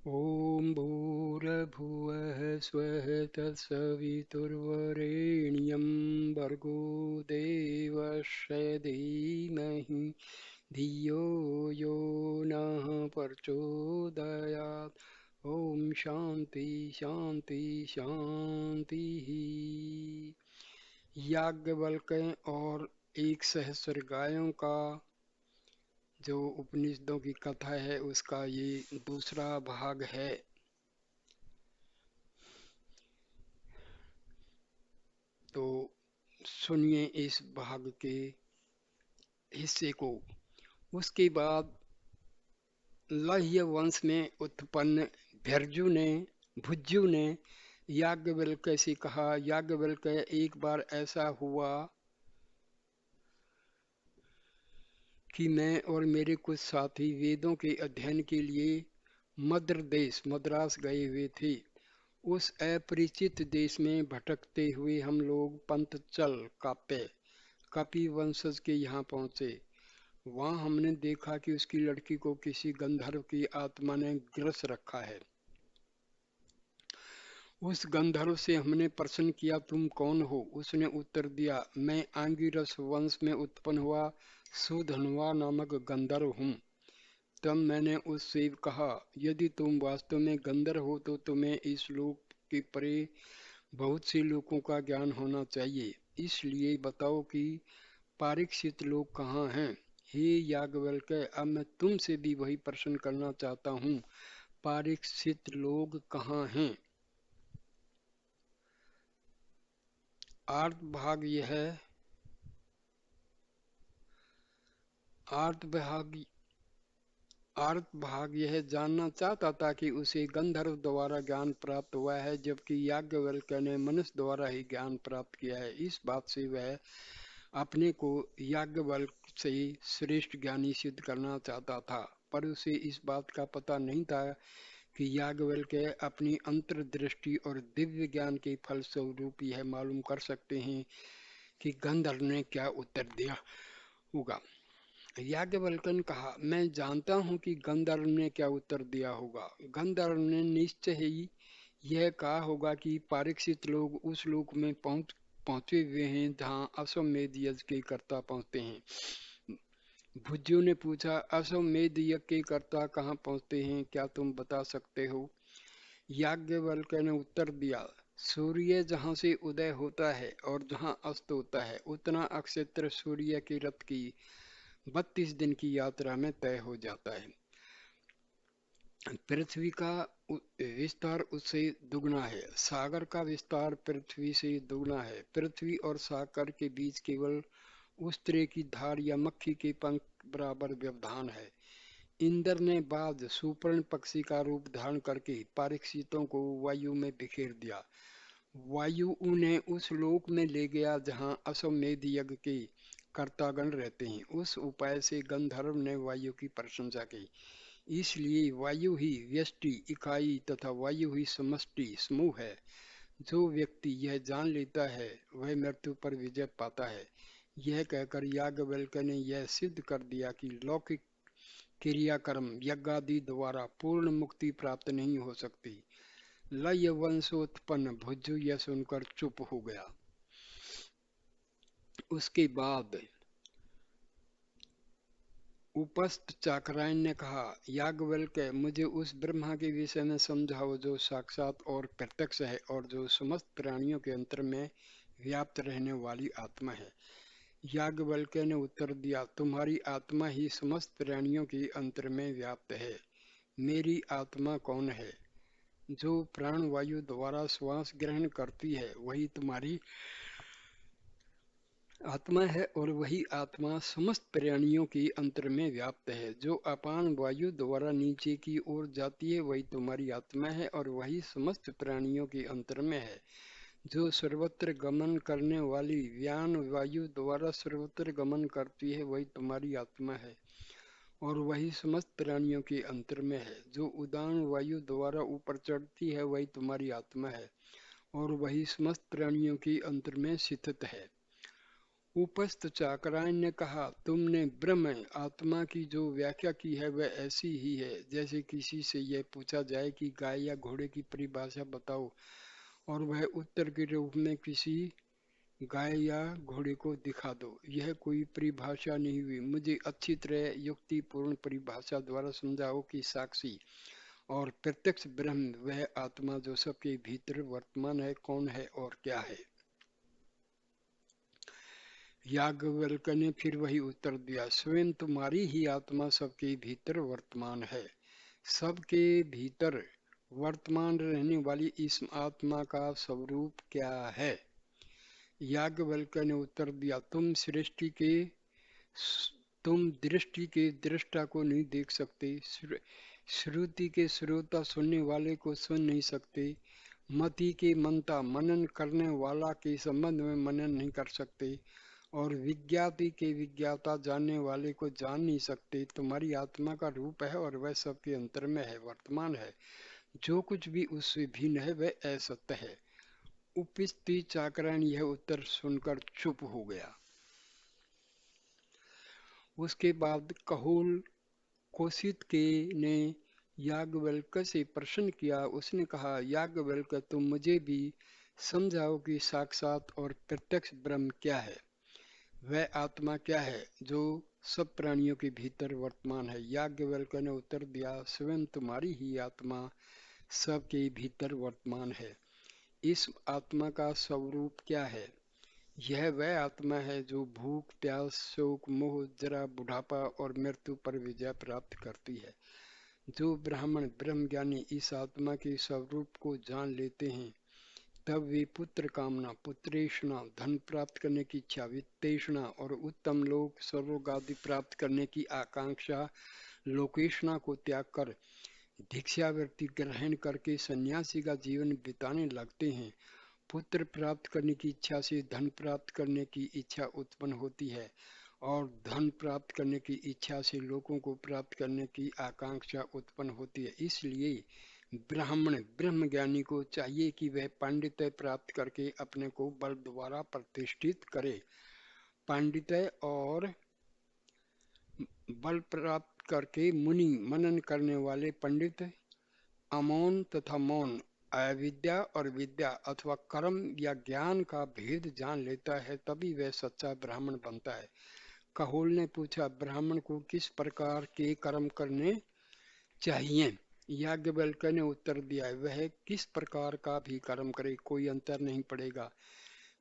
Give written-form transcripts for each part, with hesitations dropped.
ॐ भूर्भुवः स्वः तत्सवितुर्वरेण्यं भर्गो देवस्य धीमहि धियो यो नः प्रचोदयात्। ओम शांति शांति शांति। याज्ञवल्क्य और 1 सहस्र गायों का जो उपनिषदों की कथा है उसका ये दूसरा भाग है। तो सुनिए इस भाग के हिस्से को। उसके बाद लह्य वंश में उत्पन्न भुज्जु ने याज्ञवल्क्य से कहा, याज्ञवल्क्य एक बार ऐसा हुआ कि मैं और मेरे कुछ साथी वेदों के अध्ययन के लिए मद्र देश मद्रास गए हुए थे। उस अपरिचित देश में भटकते हुए हम लोग पंतचल कपि वंशज के यहाँ पहुँचे। वहाँ हमने देखा कि उसकी लड़की को किसी गंधर्व की आत्मा ने ग्रस रखा है। उस गंधर्व से हमने प्रश्न किया, तुम कौन हो? उसने उत्तर दिया, मैं आंगिरस वंश में उत्पन्न हुआ सुधन्वा नामक गंधर्व हूँ। तब मैंने उससे कहा, यदि तुम वास्तव में गंधर्व हो तो तुम्हें इस लोक के परे बहुत से लोगों का ज्ञान होना चाहिए। इसलिए बताओ कि पारीक्षित लोग कहाँ हैं? हे याज्ञवल्क्य, अब मैं तुमसे भी वही प्रश्न करना चाहता हूँ, पारीक्षित लोग कहाँ हैं? आर्त भाग यह आर्त भाग आर्त भाग यह जानना चाहता था कि उसे गंधर्व द्वारा ज्ञान प्राप्त हुआ है, जबकि याज्ञवल्क्य ने मनुष्य द्वारा ही ज्ञान प्राप्त किया है। इस बात से वह अपने को याज्ञवल्क्य से श्रेष्ठ ज्ञानी सिद्ध करना चाहता था, पर उसे इस बात का पता नहीं था कि याज्ञवल्क्य अपनी अंतर्दृष्टि और दिव्य ज्ञान के फलस्वरूप यह मालूम कर सकते हैं कि गंधर्व ने क्या उत्तर दिया होगा। याज्ञवल्क्य ने कहा, मैं जानता हूँ कि गंधर्व ने क्या उत्तर दिया होगा। गंधर्व ने निश्चय ही यह कहा होगा कि परीक्षित लोग उस लोक में पहुंचे हुए हैं जहाँ अश्वमेध यज्ञ के कर्ता पहुंचते हैं। भुज्जु ने पूछा, अश्वमेध यज्ञ के कर्ता कहाँ पहुंचते हैं, क्या तुम बता सकते हो? याज्ञवल्क्य ने उत्तर दिया, सूर्य जहाँ से उदय होता है और जहाँ अस्त होता है उतना अक्षेत्र सूर्य के रथ की 32 दिन की यात्रा में तय हो जाता है। पृथ्वी का विस्तार उससे दुगना है, सागर का विस्तार पृथ्वी से दुगना है। पृथ्वी और सागर के बीच केवल उस तरह की धार या मक्खी के पंख बराबर व्यवधान है। इंद्र ने बाद सुपर्ण पक्षी का रूप धारण करके परीक्षितों को वायु में बिखेर दिया। वायु उन्हें उस लोक में ले गया जहाँ अश्वमेध यज्ञ के कर्तागण रहते हैं। उस उपाय से गंधर्व ने वायु की प्रशंसा की। इसलिए वायु ही व्यष्टि इकाई तथा वायु ही समष्टि समूह है। जो व्यक्ति यह जान लेता है वह मृत्यु पर विजय पाता है। यह कहकर याज्ञवल्क्य ने यह सिद्ध कर दिया कि लौकिक क्रियाकर्म यज्ञादि द्वारा पूर्ण मुक्ति प्राप्त नहीं हो सकती। लय वंशोत्पन्न भुज्जु यह सुनकर चुप हो गया। उसके बाद उपस्थ चाकरायन ने कहा, याज्ञवल्क्य, मुझे उस ब्रह्मा के विषय में समझाओ जो साक्षात और प्रत्यक्ष है और जो समस्त प्राणियों के अंतर में व्याप्त रहने वाली आत्मा है। याज्ञवल्क्य ने उत्तर दिया, तुम्हारी आत्मा ही समस्त प्राणियों के अंतर में व्याप्त है। मेरी आत्मा कौन है? जो प्राण वायु द्वारा श्वास ग्रहण करती है वही तुम्हारी आत्मा है और वही आत्मा समस्त प्राणियों के अंतर में व्याप्त है। जो अपान वायु द्वारा नीचे की ओर जाती है वही तुम्हारी आत्मा है और वही समस्त प्राणियों के अंतर में है। जो सर्वत्र गमन करने वाली व्यान वायु द्वारा सर्वत्र गमन करती है वही तुम्हारी आत्मा है और वही समस्त प्राणियों के अंतर में है। जो उदान वायु द्वारा ऊपर चढ़ती है वही तुम्हारी आत्मा है और वही समस्त प्राणियों के अंतर में स्थित है। उपस्थ चाकरायन ने कहा, तुमने ब्रह्म आत्मा की जो व्याख्या की है वह ऐसी ही है जैसे किसी से यह पूछा जाए कि गाय या घोड़े की परिभाषा बताओ, और वह उत्तर के रूप में किसी गाय या घोड़े को दिखा दो। यह कोई परिभाषा नहीं हुई। मुझे अच्छी तरह युक्तिपूर्ण परिभाषा द्वारा समझाओ कि साक्षी और प्रत्यक्ष ब्रह्म वह आत्मा जो सबके भीतर वर्तमान है कौन है और क्या है। याज्ञवल्क्य ने फिर वही उत्तर दिया, स्वयं तुम्हारी ही आत्मा सबके भीतर वर्तमान है। सबके भीतर वर्तमान रहने वाली इस आत्मा का स्वरूप क्या है। याज्ञवल्क्य ने उत्तर दिया, तुम दृष्टि के दृष्टा को नहीं देख सकते, श्रुति के श्रोता सुनने वाले को सुन नहीं सकते, मति के मनता मनन करने वाला के संबंध में मनन नहीं कर सकते, और विज्ञाति के विज्ञाता जानने वाले को जान नहीं सकते। तुम्हारी आत्मा का रूप है और वह सबके अंतर में है, वर्तमान है। जो कुछ भी उससे भिन्न है वह असत्य है। उपस्थित चाकरायन यह उत्तर सुनकर चुप हो गया। उसके बाद कहोल कौशिक ने याज्ञवल्क्य से प्रश्न किया। उसने कहा, याज्ञवल्क्य तुम मुझे भी समझाओ कि साक्षात और प्रत्यक्ष ब्रह्म क्या है। वह आत्मा क्या है जो सब प्राणियों के भीतर वर्तमान है। याज्ञवल्क्य ने उत्तर दिया, स्वयं तुम्हारी ही आत्मा सबके भीतर वर्तमान है। इस आत्मा का स्वरूप क्या है। यह वह आत्मा है जो भूख, प्यास, शोक, मोह, जरा, बुढ़ापा और मृत्यु पर विजय प्राप्त करती है। जो ब्राह्मण ब्रह्मज्ञानी इस आत्मा के स्वरूप को जान लेते हैं, तब वे पुत्र कामना, पुत्रेषणा, धन प्राप्त करने की इच्छा, वित्तेषणा और उत्तम लोक स्वर्ग आदि प्राप्त करने की आकांक्षा, लोकेषणा को त्याग कर भिक्षावृत्ति ग्रहण करके सन्यासी का जीवन बिताने लगते हैं। पुत्र प्राप्त करने की इच्छा से धन प्राप्त करने की इच्छा उत्पन्न होती है, और धन प्राप्त करने की इच्छा से लोगों को प्राप्त करने की आकांक्षा उत्पन्न होती है। इसलिए ब्राह्मण ब्रह्मज्ञानी को चाहिए कि वह पांडित्य प्राप्त करके अपने को बल द्वारा प्रतिष्ठित करे। पांडित्य और बल प्राप्त करके मुनि मनन करने वाले पंडित अमौन तथा मौन, अविद्या और विद्या अथवा कर्म या ज्ञान का भेद जान लेता है, तभी वह सच्चा ब्राह्मण बनता है। कहोल ने पूछा, ब्राह्मण को किस प्रकार के कर्म करने चाहिए। याज्ञवल्क्य ने उत्तर दिया, वह किस प्रकार का भी कर्म करे, कोई अंतर नहीं पड़ेगा।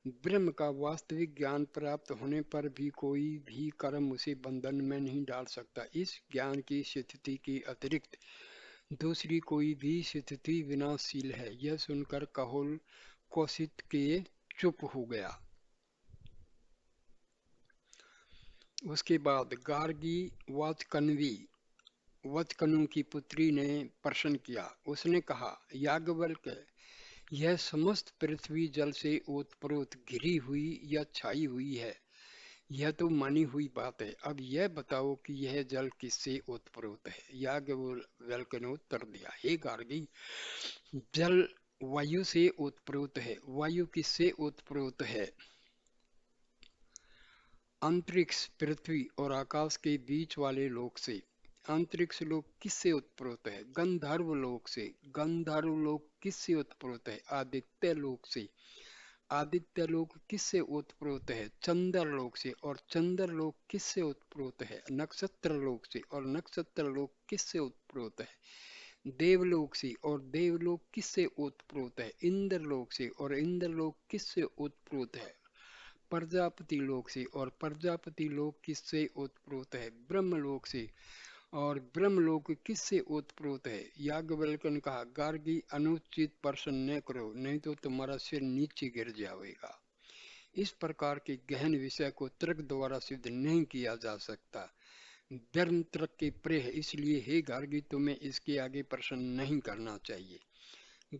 ब्रह्म का वास्तविक ज्ञान प्राप्त होने पर भी कोई भी कर्म उसे बंधन में नहीं डाल सकता। इस ज्ञान की स्थिति के अतिरिक्त दूसरी कोई भी स्थिति विनाशील है। यह सुनकर कहोल कौशिक के चुप हो गया। उसके बाद गार्गी वचकनु की पुत्री ने प्रश्न किया। उसने कहा, याज्ञवल्क्य, यह समस्त पृथ्वी जल से ओतप्रोत घिरी हुई या छाई हुई है, यह तो मानी हुई बात है। अब यह बताओ कि यह जल किससे ओतप्रोत है। याज्ञवल्क्य ने उत्तर दिया, हे गार्गी, जल वायु से ओतप्रोत है। वायु किससे ओतप्रोत है। अंतरिक्ष, पृथ्वी और आकाश के बीच वाले लोक से। अंतरिक्ष लोक किससे उत्प्रोत है। गंधर्व लोक से। गंधर्व लोक किससे उत्प्रोत है। आदित्य लोक से। आदित्य लोक किससे उत्प्रोत है। चंद्र लोक से। और चंद्र लोक किससे उत्प्रोत है। नक्षत्र लोक से। और नक्षत्र लोक किससे उत्प्रोत है। देवलोक से। और देवलोक किससे उत्प्रोत है। इंद्र लोक से। और इंद्र लोक किससे उत्प्रोत है। प्रजापति लोक से। और प्रजापति लोक किससे ओतप्रोत है। ब्रह्मलोक से। और ब्रह्मलोक किससे ओतप्रोत है। याज्ञवल्क्य ने कहा, गार्गी, अनुचित प्रश्न न करो, नहीं तो तुम्हारा सिर नीचे गिर जाएगा। इस प्रकार के गहन विषय को तर्क द्वारा सिद्ध नहीं किया जा सकता। धर्म तर्क के प्रिय है, इसलिए हे गार्गी, तुम्हें इसके आगे प्रश्न नहीं करना चाहिए।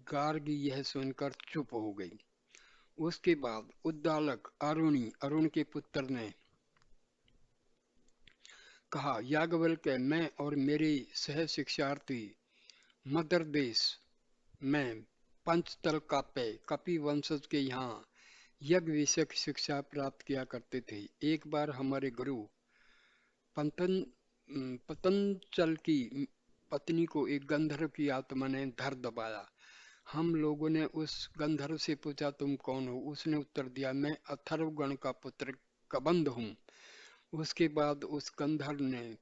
गार्गी यह सुनकर चुप हो गई। उसके बाद उद्दालक अरुण के पुत्र ने कहा, याज्ञवल्क्य, मैं और मेरे सह शिक्षार्थी मध्य देश में पंचतल काप्य कपि वंशज के यहाँ यज्ञ विषय की शिक्षा प्राप्त किया करते थे। एक बार हमारे गुरु पतंजल की पत्नी को एक गंधर्व की आत्मा ने धर दबाया। हम लोगों ने उस गंधर्व से पूछा, तुम कौन हो? उसने उत्तर दिया, मैं अथर्वगण का पुत्र कबंध हूँ। उसके बाद उस गंधर्व ने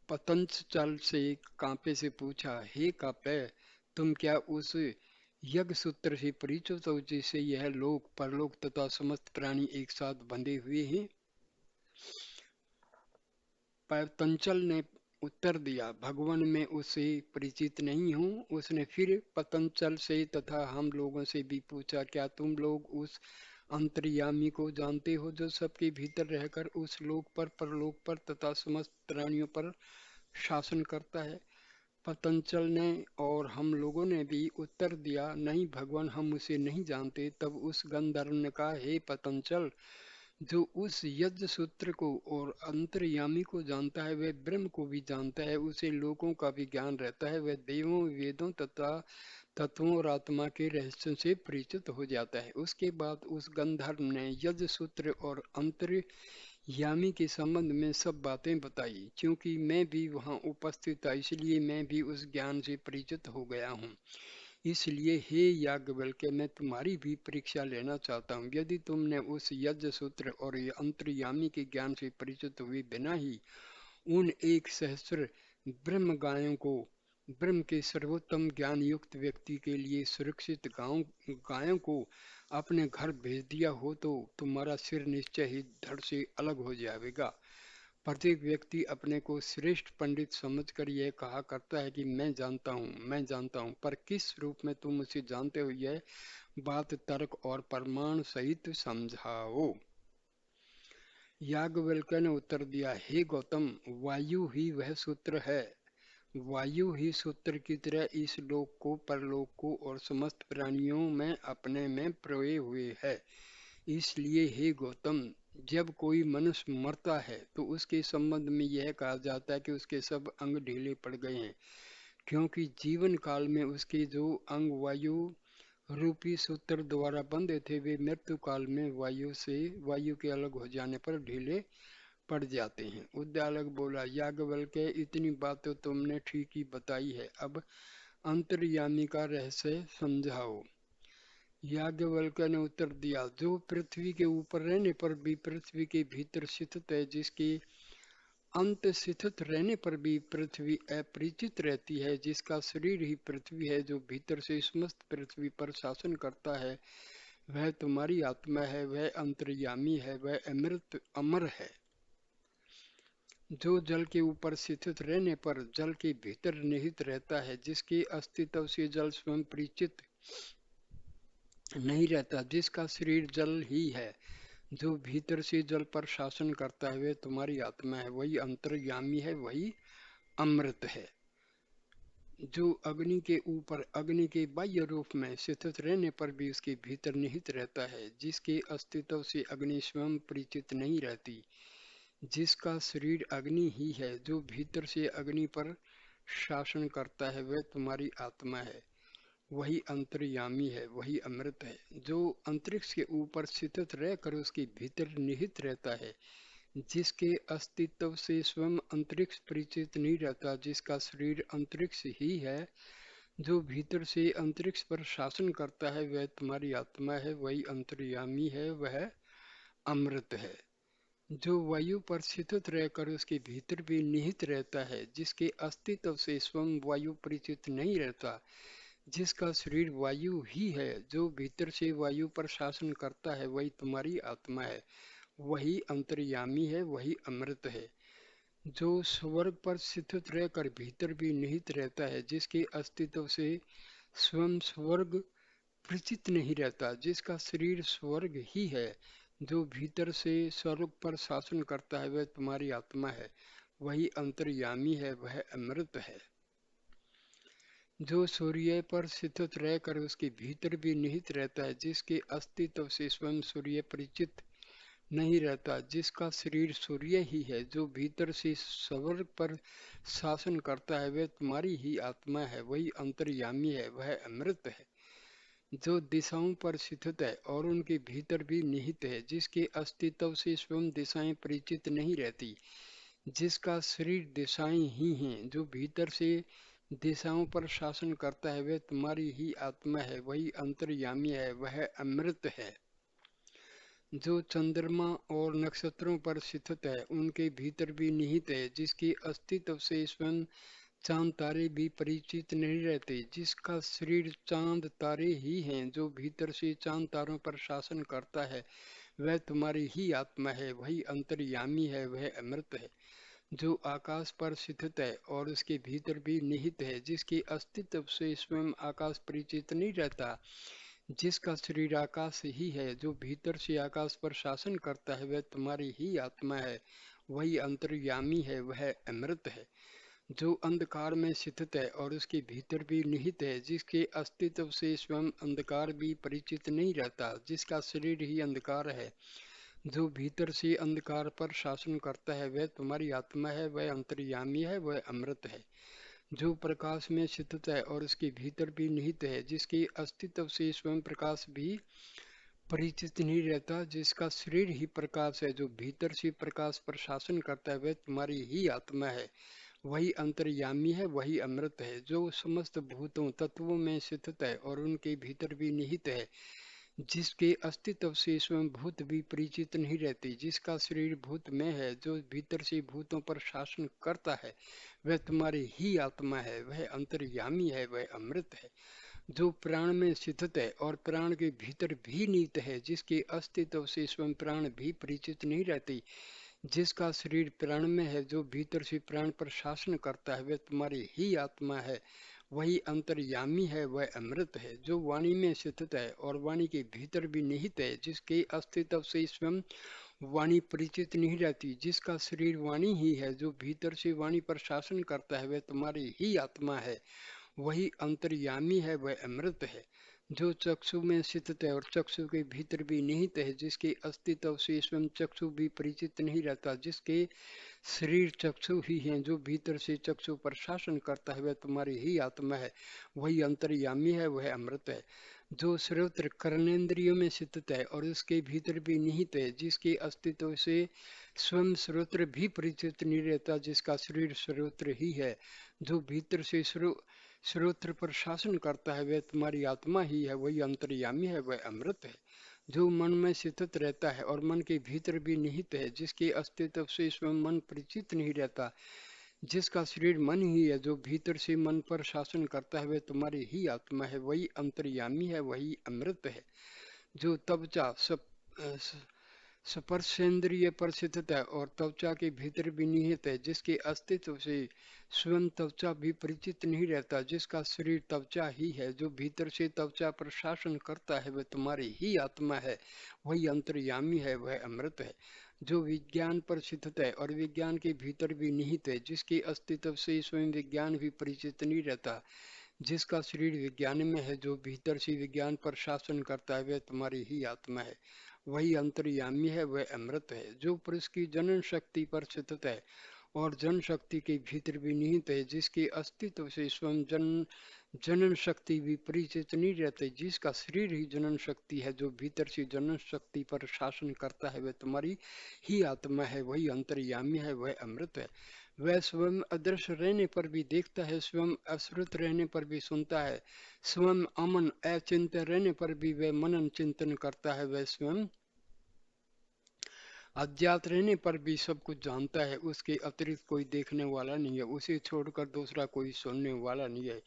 पतंजल से कांपे से पूछा, हे कांपे, तुम क्या उस यज्ञ सूत्र से परिचित हो जिसे यह लोक परलोक तथा समस्त प्राणी एक साथ बंधे हुए हैं? पतंजल ने उत्तर दिया, भगवान मैं उससे परिचित नहीं हूँ। उसने फिर पतंजल से तथा हम लोगों से भी पूछा, क्या तुम लोग उस अंतर्यामी को जानते हो जो सबके भीतर रहकर उस लोक पर परलोक पर तथा समस्त प्राणियों पर शासन करता है? पतंजल ने और हम लोगों ने भी उत्तर दिया, नहीं भगवान, हम उसे नहीं जानते। तब उस गंधर्व ने कहा, हे पतंजल, जो उस यज्ञ सूत्र को और अंतर्यामी को जानता है वह ब्रह्म को भी जानता है, उसे लोकों का भी ज्ञान रहता है, वह देवों वेदों तथा तत्वों और आत्मा के रहस्यों से परिचित हो जाता है। उसके बाद उस गंधर्व ने यज्ञ सूत्र और अंतर्यामी के संबंध में सब बातें बताई। क्योंकि मैं भी वहां उपस्थित था इसलिए मैं भी उस ज्ञान से परिचित हो गया हूँ। इसलिए हे याज्ञवल्क्य, मैं तुम्हारी भी परीक्षा लेना चाहता हूँ। यदि तुमने उस यज्ञ सूत्र और अंतर्यामी के ज्ञान से परिचित हुए बिना ही उन 1 सहस्त्र ब्रह्म गायों को ब्रह्म के सर्वोत्तम ज्ञान युक्त व्यक्ति के लिए सुरक्षित गायों को अपने घर भेज दिया हो तो तुम्हारा सिर निश्चय ही धड़ से अलग हो जाएगा। प्रत्येक व्यक्ति अपने को श्रेष्ठ पंडित समझकर यह कहा करता है कि मैं जानता हूँ, मैं जानता हूँ, पर किस रूप में तुम उसे जानते हो, यह बात तर्क और प्रमाण सहित समझाओ। याज्ञवल्क्य ने उत्तर दिया, हे गौतम, वायु ही वह सूत्र है। वायु ही सूत्र की तरह इस लोक को परलोक को और समस्त प्राणियों में अपने में प्रोए हुए है। इसलिए हे गौतम, जब कोई मनुष्य मरता है तो उसके संबंध में यह कहा जाता है कि उसके सब अंग ढीले पड़ गए हैं, क्योंकि जीवन काल में उसके जो अंग वायु रूपी सूत्र द्वारा बंधे थे वे मृत्यु काल में वायु के अलग हो जाने पर ढीले पड़ जाते हैं। उद्दालक बोला, याज्ञवल्क्य, इतनी बात तो तुमने ठीक ही बताई है, अब अंतर्यामी का रहस्य समझाओ। याज्ञवल्क्य ने उत्तर दिया, जो पृथ्वी के ऊपर रहने पर भी पृथ्वी के भीतर स्थित है, जिसके अंत स्थित रहने पर भी पृथ्वी अपरिचित रहती है, जिसका शरीर ही पृथ्वी है, जो भीतर से समस्त पृथ्वी पर शासन करता है, वह तुम्हारी आत्मा है, वह अंतर्यामी है, वह अमृत अमर है। जो जल के ऊपर स्थित रहने पर जल के भीतर निहित रहता है, जिसके अस्तित्व से जल स्वयं परिचित नहीं रहता, जिसका शरीर जल ही है, जो भीतर से जल पर शासन करता है, वह तुम्हारी आत्मा है, वही अंतर्यामी है, वही अमृत है। जो अग्नि के ऊपर अग्नि के बाह्य रूप में स्थित रहने पर भी उसके भीतर निहित रहता है, जिसके अस्तित्व से अग्नि स्वयं परिचित नहीं रहती, जिसका शरीर अग्नि ही है, जो भीतर से अग्नि पर शासन करता है, वह तुम्हारी आत्मा है, वही अंतर्यामी है, वही अमृत है। जो अंतरिक्ष के ऊपर स्थित रहकर उसके भीतर निहित रहता है, जिसके अस्तित्व से स्वयं अंतरिक्ष परिचित नहीं रहता, जिसका शरीर अंतरिक्ष ही है, जो भीतर से अंतरिक्ष पर शासन करता है, वह तुम्हारी आत्मा है, वही अंतर्यामी है, वह अमृत है। जो वायु पर स्थित रहकर उसके भीतर भी निहित रहता है, जिसके अस्तित्व से स्वयं वायु परिचित नहीं रहता, जिसका शरीर वायु ही है, जो भीतर से वायु पर शासन करता है, वही तुम्हारी आत्मा है, वही अंतर्यामी है, वही अमृत है। जो स्वर्ग पर स्थित रहकर भीतर भी निहित रहता है, जिसके अस्तित्व से स्वयं स्वर्ग परिचित नहीं रहता, जिसका शरीर स्वर्ग ही है, जो भीतर से स्वर्ग पर शासन करता है, वह तुम्हारी आत्मा है, वही अंतर्यामी है, वह अमृत है। जो सूर्य पर स्थित रहकर उसके भीतर भी निहित रहता है, जिसके अस्तित्व से स्वयं सूर्य परिचित नहीं रहता, जिसका शरीर सूर्य ही है, जो भीतर से स्वर्ग पर शासन करता है, वह तुम्हारी ही आत्मा है, वही अंतर्यामी है, वह अमृत है। जो दिशाओं पर स्थित है और उनके भीतर भी निहित है, जिसके अस्तित्व से स्वयं दिशाएं परिचित नहीं रहती, जिसका शरीर दिशाएं ही हैं, जो भीतर से दिशाओं पर शासन करता है, वह तुम्हारी ही आत्मा है, वही अंतर्यामी है, वह अमृत है। जो चंद्रमा और नक्षत्रों पर स्थित है, उनके भीतर भी निहित है, जिसके अस्तित्व से स्वयं चांद तारे भी परिचित नहीं रहते, जिसका शरीर चांद तारे ही हैं, जो भीतर से चांद तारों पर शासन करता है, वह तुम्हारी ही आत्मा है, वही अंतर्यामी है, वह अमृत है। जो आकाश पर स्थित है और उसके भीतर भी निहित है, जिसके अस्तित्व से स्वयं आकाश परिचित नहीं रहता, जिसका शरीर आकाश ही है, जो भीतर से आकाश पर शासन करता है, वह तुम्हारी ही आत्मा है, वही अंतर्यामी है, वह अमृत है। जो अंधकार में स्थित है और उसके भीतर भी निहित है, जिसके अस्तित्व से स्वयं अंधकार भी परिचित नहीं रहता, जिसका शरीर ही अंधकार है, जो भीतर से अंधकार पर शासन करता है, वह तुम्हारी आत्मा है, वह अंतर्यामी है, वह अमृत है। जो प्रकाश में स्थित है और उसके भीतर भी निहित है, जिसके अस्तित्व से स्वयं प्रकाश भी परिचित नहीं रहता, जिसका शरीर ही प्रकाश है, जो भीतर से प्रकाश पर शासन करता है, वह तुम्हारी ही आत्मा है, वही अंतर्यामी है, वही अमृत है। जो समस्त भूतों तत्वों में स्थित है और उनके भीतर भी निहित है, जिसके अस्तित्व से स्वयं भूत भी परिचित नहीं रहती, जिसका शरीर भूत में है, जो भीतर से भूतों पर शासन करता है, वह तुम्हारी ही आत्मा है, वह अंतर्यामी है, वह अमृत है। जो प्राण में स्थित है और प्राण के भीतर भी निहित है, जिसके अस्तित्व से स्वयं प्राण भी परिचित नहीं रहती, जिसका शरीर प्राण में है, जो भीतर से प्राण पर शासन करता है, वह तुम्हारी ही आत्मा है, वही अंतर्यामी है, वह अमृत है। जो वाणी में स्थित है और वाणी के भीतर भी निहित है, जिसके अस्तित्व से स्वयं वाणी परिचित नहीं रहती, जिसका शरीर वाणी ही है, जो भीतर से वाणी पर शासन करता है, वह तुम्हारी ही आत्मा है, वही अंतर्यामी है, वह अमृत है। जो चक्षु में स्थित है और चक्षु के भीतर भी निहित है, जिसके अस्तित्व से स्वयं चक्षु भी परिचित नहीं रहता, जिसके शरीर चक्षु ही है, जो भीतर से चक्षु पर शासन करता है, वह तुम्हारी ही आत्मा है, वही अंतर्यामी है, वह अमृत है। जो श्रोत्र कर्णेंद्रियों में स्थित है और उसके भीतर भी निहित है, जिसके अस्तित्व से स्वयं श्रोत्र भी परिचित नहीं रहता, जिसका शरीर श्रोत्र ही है, जो भीतर से श्रोत्र पर शासन करता है, वह तुम्हारी आत्मा ही है, वही अंतर्यामी है, वह अमृत है। जो मन में स्थित रहता है और मन के भीतर भी निहित है, जिसके अस्तित्व से स्वयं मन परिचित नहीं रहता, जिसका शरीर मन ही है, जो भीतर से मन पर शासन करता है, वह तुम्हारी ही आत्मा है, वही अंतर्यामी है, वही अमृत है। जो त्वचा स्पर्शेंद्रिय पर स्थित है और त्वचा के भीतर भी निहित है, जिसके अस्तित्व से स्वयं त्वचा भी परिचित नहीं रहता, जिसका शरीर त्वचा ही है, जो भीतर से त्वचा पर शासन करता है, वह तुम्हारी ही आत्मा है, वही अंतर्यामी है, वह अमृत है। जो विज्ञान पर स्थित है और विज्ञान के भीतर भी निहित है, जिसके अस्तित्व से स्वयं विज्ञान भी परिचित नहीं रहता, जिसका शरीर विज्ञान में है, जो भीतर से विज्ञान पर शासन करता है, वह तुम्हारी ही आत्मा है, वही अंतर्यामी है, वह अमृत है। जो पुरुष की जनन शक्ति पर स्थित है और जन शक्ति के भीतर भी निहित है, जिसके अस्तित्व से स्वयं जनन शक्ति भी परिचित नहीं रहते, जिसका शरीर ही जनन शक्ति है, जो भीतर से जनन शक्ति पर शासन करता है, वह तुम्हारी ही आत्मा है, वही अंतर्यामी है, वह अमृत है। वह स्वयं अदृश्य रहने पर भी देखता है, स्वयं अश्रुत रहने पर भी सुनता है, स्वयं अमन अचिंत रहने पर भी वह मनन चिंतन करता है, वह स्वयं अज्ञात रहने पर भी सब कुछ जानता है, उसके अतिरिक्त कोई देखने वाला नहीं है, उसे छोड़कर दूसरा कोई सुनने वाला नहीं है,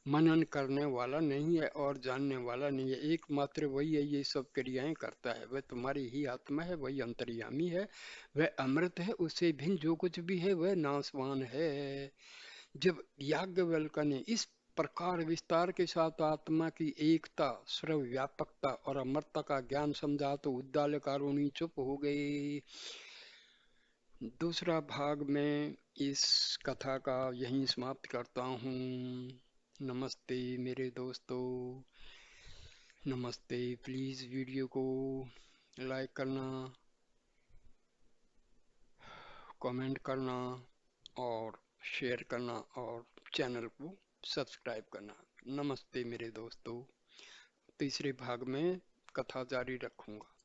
मनन करने वाला नहीं है और जानने वाला नहीं है, एकमात्र वही है, ये सब क्रियाएं करता है, वह तुम्हारी ही आत्मा है, वही अंतर्यामी है, वह अमृत है, उससे भिन्न जो कुछ भी है वह नाशवान है। जब याज्ञवल्क्य ने इस प्रकार विस्तार के साथ आत्मा की एकता, सर्वव्यापकता और अमरता का ज्ञान समझा तो उद्दालकारुणी चुप हो गए। दूसरा भाग में इस कथा का यहीं समाप्त करता हूँ। नमस्ते मेरे दोस्तों, नमस्ते। प्लीज़ वीडियो को लाइक करना, कमेंट करना और शेयर करना और चैनल को सब्सक्राइब करना। नमस्ते मेरे दोस्तों। तीसरे भाग में कथा जारी रखूंगा।